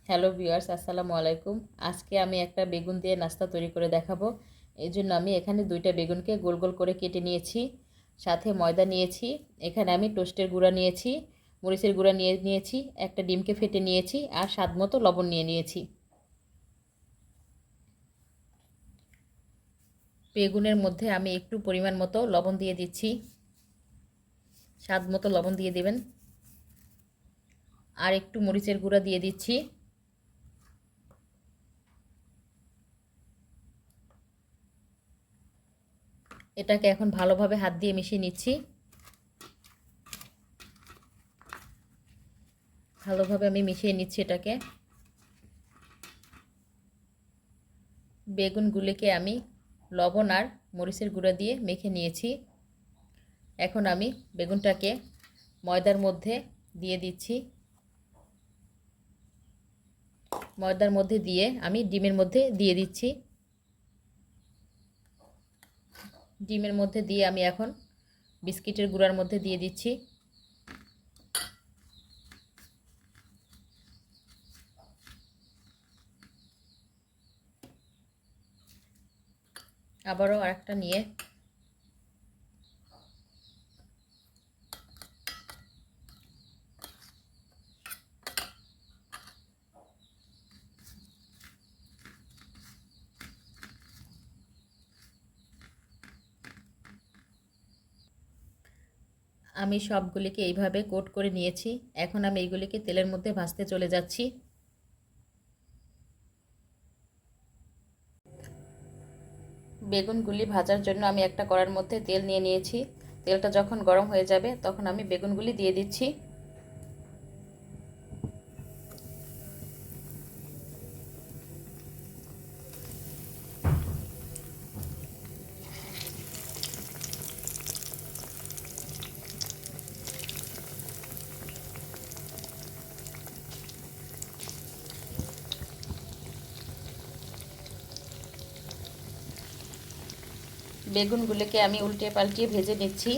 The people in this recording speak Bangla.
হ্যালো ভিউয়ার্স, আসসালামু আলাইকুম। আজকে আমি একটা বেগুন দিয়ে নাস্তা তৈরি করে দেখাবো। এই জন্য আমি এখানে দুইটা বেগুনকে গোল গোল করে কেটে নিয়েছি, সাথে ময়দা নিয়েছি। এখানে আমি টোস্টের গুঁড়া নিয়েছি, মরিচের গুঁড়া নিয়েছি, একটা ডিমকে ফেটে নিয়েছি, আর স্বাদ মতো লবণ নিয়ে নিয়েছি। বেগুনের মধ্যে আমি একটু পরিমাণ মতো লবণ দিয়ে দিচ্ছি, স্বাদ মতো লবণ দিয়ে দেবেন। আর একটু মরিচের গুঁড়া দিয়ে দিচ্ছি। এটাকে এখন ভালোভাবে হাত দিয়ে মিশিয়ে নিচ্ছি। ভালোভাবে আমি মিশিয়ে নিচ্ছি এটাকে। বেগুনগুলিকে আমি লবণ আর মরিচের গুঁড়া দিয়ে মেখে নিয়েছি। এখন আমি বেগুনটাকে ময়দার মধ্যে দিয়ে দিচ্ছি। ময়দার মধ্যে দিয়ে আমি ডিমের মধ্যে দিয়ে দিচ্ছি। ডিমের মধ্যে দিয়ে আমি এখন বিস্কিটের গুঁড়ার মধ্যে দিয়ে দিচ্ছি। আবারও আরেকটা নিয়ে আমি সবগুলিকে এইভাবে কোট করে নিয়েছি। এখন আমি এইগুলিকে তেলের মধ্যে ভাজতে চলে যাচ্ছি। বেগুনগুলি ভাজার জন্য আমি একটা কড়ার মধ্যে তেল নিয়ে নিয়েছি। তেলটা যখন গরম হয়ে যাবে তখন আমি বেগুনগুলি দিয়ে দিচ্ছি। বেগুনগুলিকে আমি উল্টে পাল্টিয়ে ভেজে নিচ্ছি।